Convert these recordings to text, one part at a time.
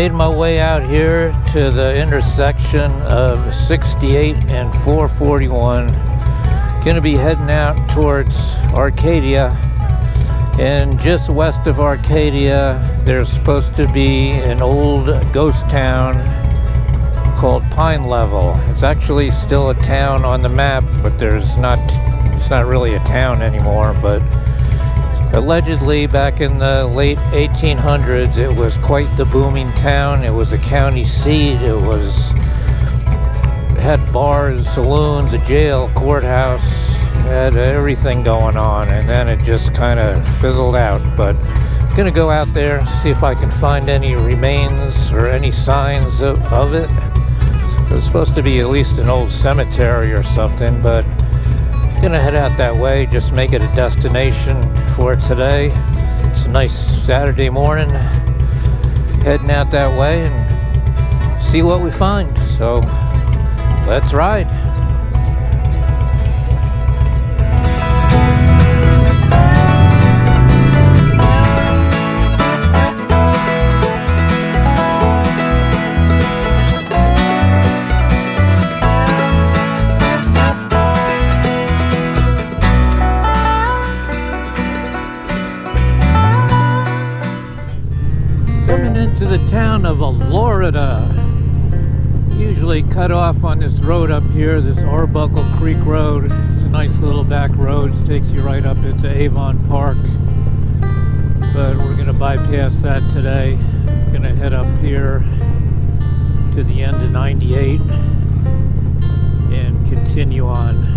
made my way out here to the intersection of 68 and 441. Gonna be heading out towards Arcadia, and just west of Arcadia there's supposed to be an old ghost town called Pine Level. It's actually still a town on the map, but it's not really a town anymore. But allegedly back in the late 1800s it was quite the booming town. It was a county seat. It had bars, saloons, a jail, courthouse. It had everything going on, and then it just kind of fizzled out. But I'm gonna go out there, see if I can find any remains or any signs of it. It's supposed to be at least an old cemetery or something, but I'm gonna head out that way, just make it a destination for today. It's a nice Saturday morning, heading out that way and see what we find. So let's ride. To the town of Florida. Usually cut off on this road up here, this Arbuckle Creek Road. It's a nice little back road. It takes you right up into Avon Park, but we're going to bypass that today. Going to head up here to the end of 98 and continue on.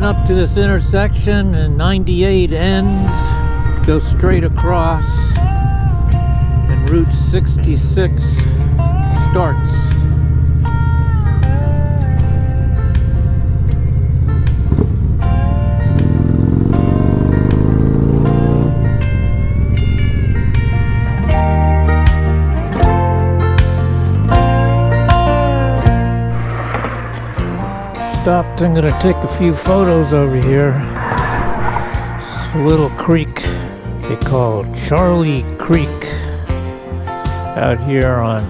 Up to this intersection, and 98 ends, go straight across, and Route 66 starts. Stopped. I'm gonna take a few photos over here. It's a little creek they call Charlie Creek out here on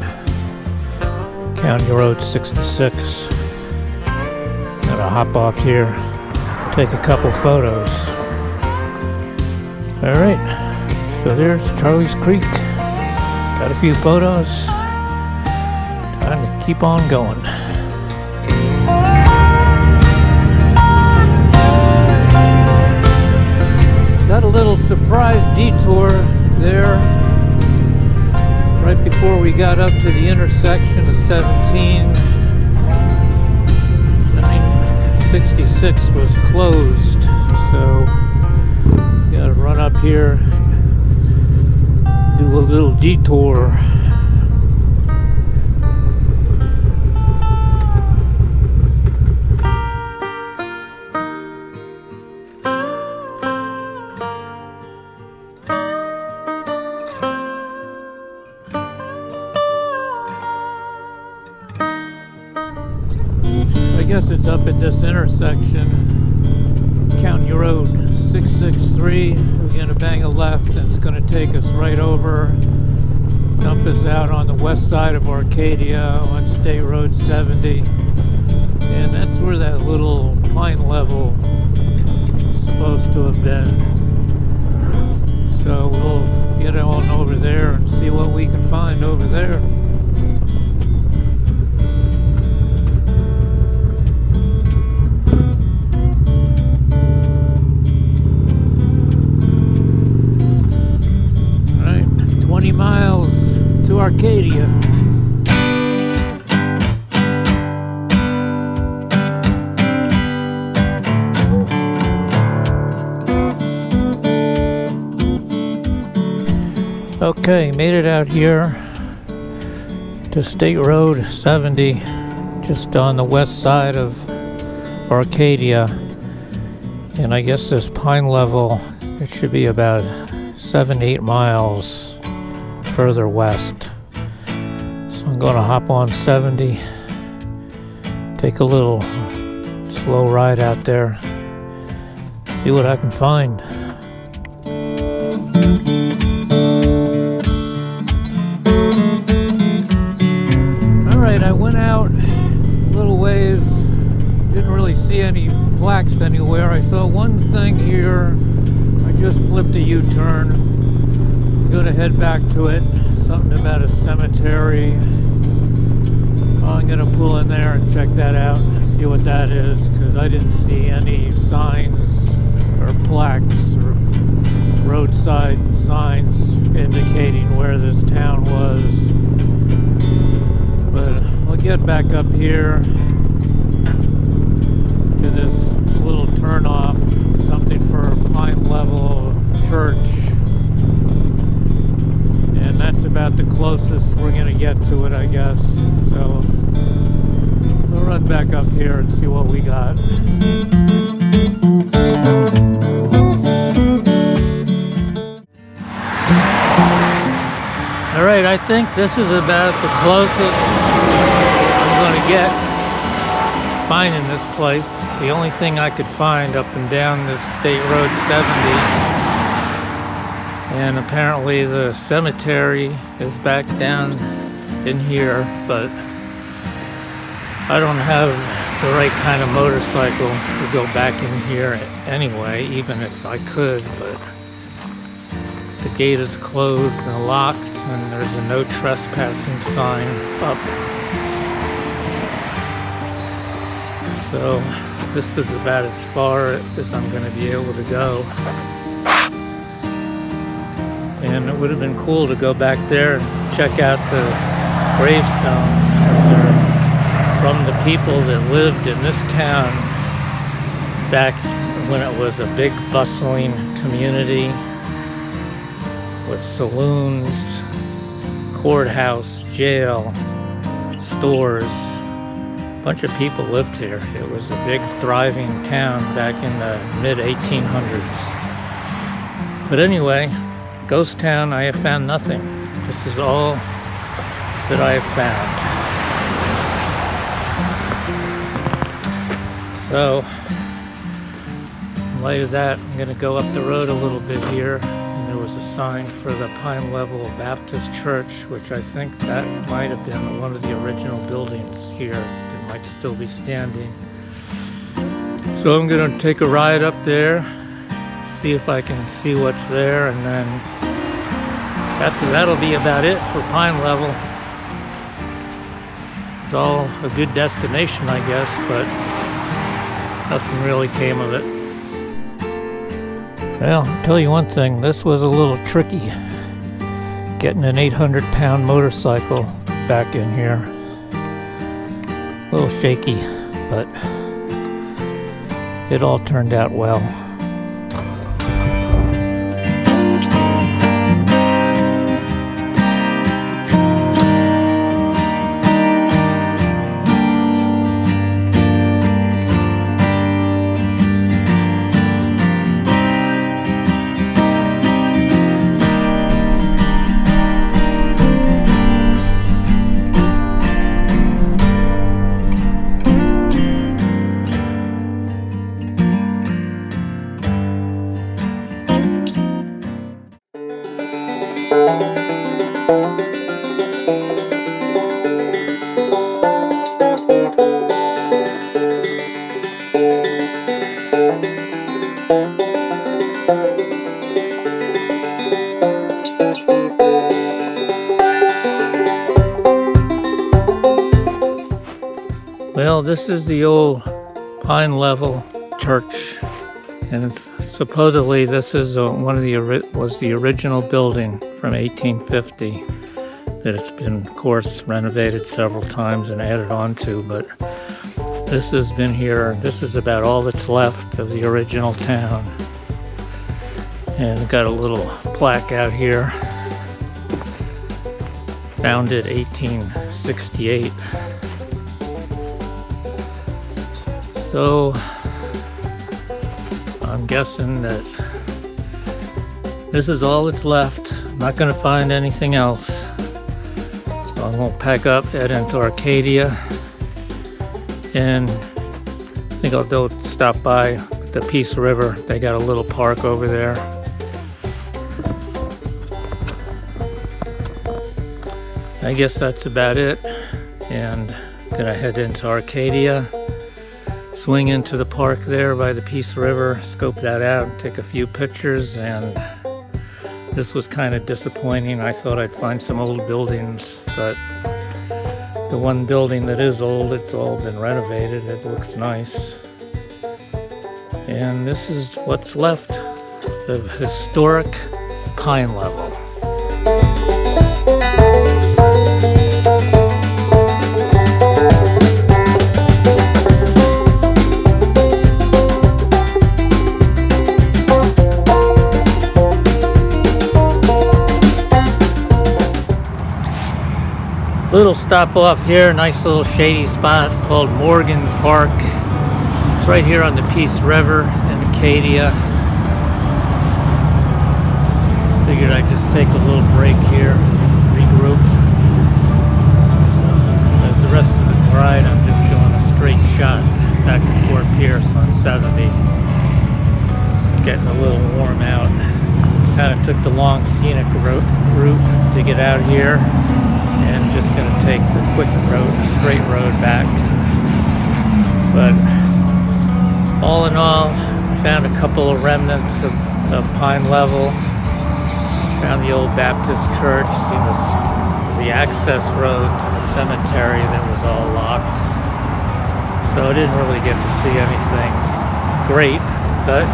County Road 66. Gonna hop off here, take a couple photos. Alright, so there's Charlie's Creek. Got a few photos. Time to keep on going. Got a little surprise detour there right before we got up to the intersection of 17. 966 was closed, so gotta run up here, do a little detour. I guess it's up at this intersection, County Road 663. We're going to bang a left, and it's going to take us right over, dump us out on the west side of Arcadia on State Road 70. And that's where that little Pine Level is supposed to have been. So we'll get on over there and see what we can find over there. Alright, 20 miles to Arcadia. Okay, made it out here to State Road 70, just on the west side of Arcadia. And I guess this Pine Level, it should be about 7-8 miles further west. So I'm going to hop on 70, take a little slow ride out there, see what I can find. Alright, I went out a little ways, didn't really see any plaques anywhere. I saw one thing here. I just flipped a U-turn. I'm gonna head back to it. Something about a cemetery. I'm gonna pull in there and check that out and see what that is, because I didn't see any signs or plaques or roadside signs indicating where this town was. But I'll get back up here to this little turnoff, something for Pine Level Church, and that's about the closest we're gonna get to it, I guess. So we'll run back up here and see what we got. Alright, I think this is about the closest I'm gonna get finding this place. The only thing I could find up and down this State Road 70, and apparently the cemetery is back down in here, but I don't have the right kind of motorcycle to go back in here anyway, even if I could. But the gate is closed and locked, and there's a no trespassing sign up. So this is about as far as I'm going to be able to go. And it would have been cool to go back there and check out the gravestones, because they're from the people that lived in this town back when it was a big bustling community with saloons, courthouse, jail, stores. A bunch of people lived here. It was a big thriving town back in the mid-1800s. But anyway, ghost town, I have found nothing. This is all that I have found. So, in light of that, I'm going to go up the road a little bit here. And there was a sign for the Pine Level Baptist Church, which I think that might have been one of the original buildings here. It might still be standing. So I'm going to take a ride up there, see if I can see what's there, and then that'll be about it for Pine Level. It's all a good destination, I guess, but nothing really came of it. Well, I'll tell you one thing, this was a little tricky, getting an 800-pound motorcycle back in here. A little shaky, but it all turned out well. Well, this is the old Pine Level Church, and supposedly this is was the original building from 1850. That it's been, of course, renovated several times and added on to, but this has been here. This is about all that's left of the original town. And we've got a little plaque out here. Founded 1868. I'm guessing that this is all that's left. I'm not going to find anything else. So I'm going to pack up, head into Arcadia, and I think I'll go stop by the Peace River. They got a little park over there. I guess that's about it. And I'm gonna head into Arcadia, swing into the park there by the Peace River, scope that out, take a few pictures. And this was kind of disappointing. I thought I'd find some old buildings, but the one building that is old, it's all been renovated. It looks nice. And this is what's left of historic Pine Level. Little stop off here, nice little shady spot called Morgan Park. It's right here on the Peace River in Acadia. Figured I'd just take a little break here, regroup. As the rest of the ride, I'm just doing a straight shot back to Fort Pierce on 70. It's getting a little warm out. Kind of took the long scenic route to get out here. And just going to take the quick road, straight road back. But all in all, found a couple of remnants of Pine Level. Found the old Baptist church, seen the access road to the cemetery that was all locked. So I didn't really get to see anything great, but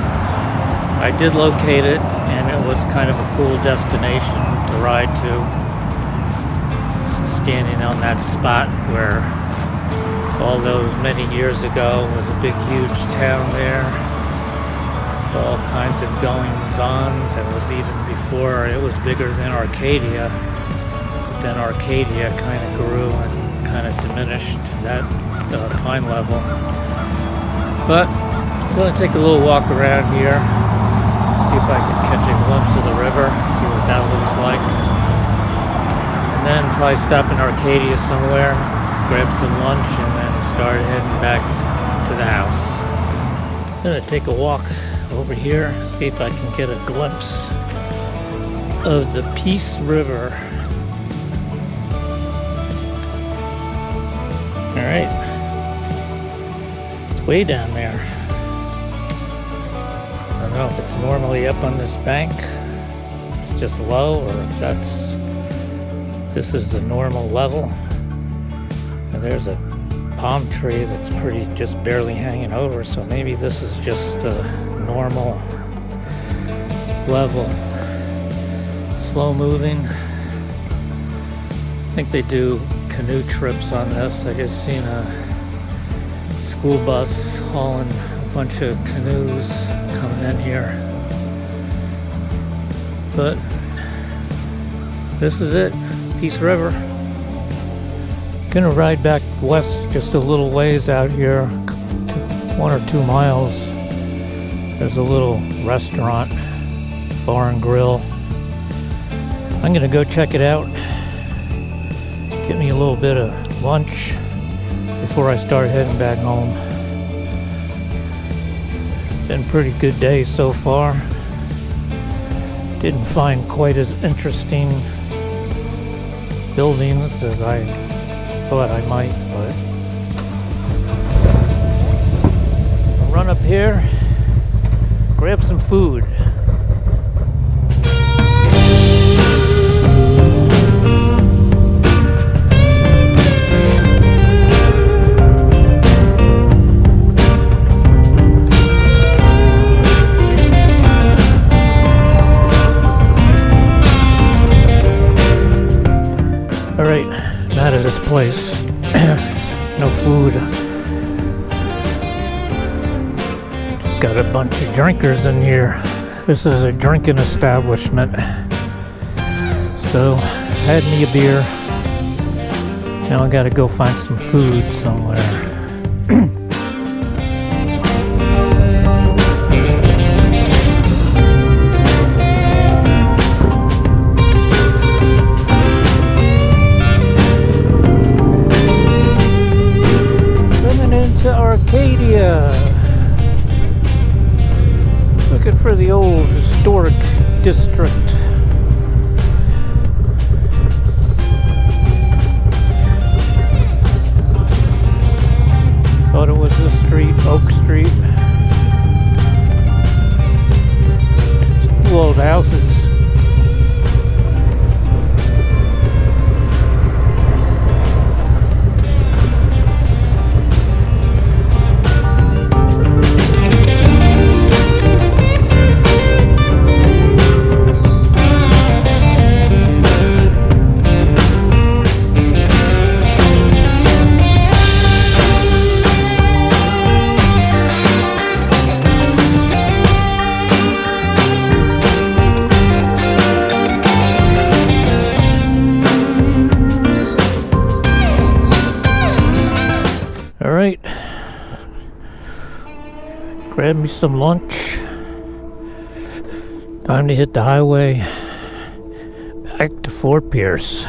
I did locate it, and it was kind of a cool destination to ride to. Standing on that spot where all those many years ago was a big huge town there, all kinds of goings-ons, and was even before it was bigger than Arcadia. Then Arcadia kind of grew and kind of diminished that Pine Level. But I'm going to take a little walk around here, see if I can catch a glimpse of the river, see what that looks like. And then probably stop in Arcadia somewhere, grab some lunch, and then start heading back to the house. I'm gonna take a walk over here, see if I can get a glimpse of the Peace River. Alright, it's way down there. I don't know if it's normally up on this bank, it's just low, or if this is the normal level. And there's a palm tree that's just barely hanging over, so maybe this is just a normal level. Slow moving. I think they do canoe trips on this. I just seen a school bus hauling a bunch of canoes coming in here. But this is it. Peace River. Gonna ride back west just a little ways out here, 1 or 2 miles. There's a little restaurant, bar and grill. I'm gonna go check it out, get me a little bit of lunch before I start heading back home. Been a pretty good day so far. Didn't find quite as interesting buildings as I thought I might, but I'll run up here, grab some food. Alright, I'm out of this place. No food. Just got a bunch of drinkers in here. This is a drinking establishment. So, had me a beer. Now I gotta go find some food somewhere. grab me some lunch. Time to hit the highway back to Fort Pierce.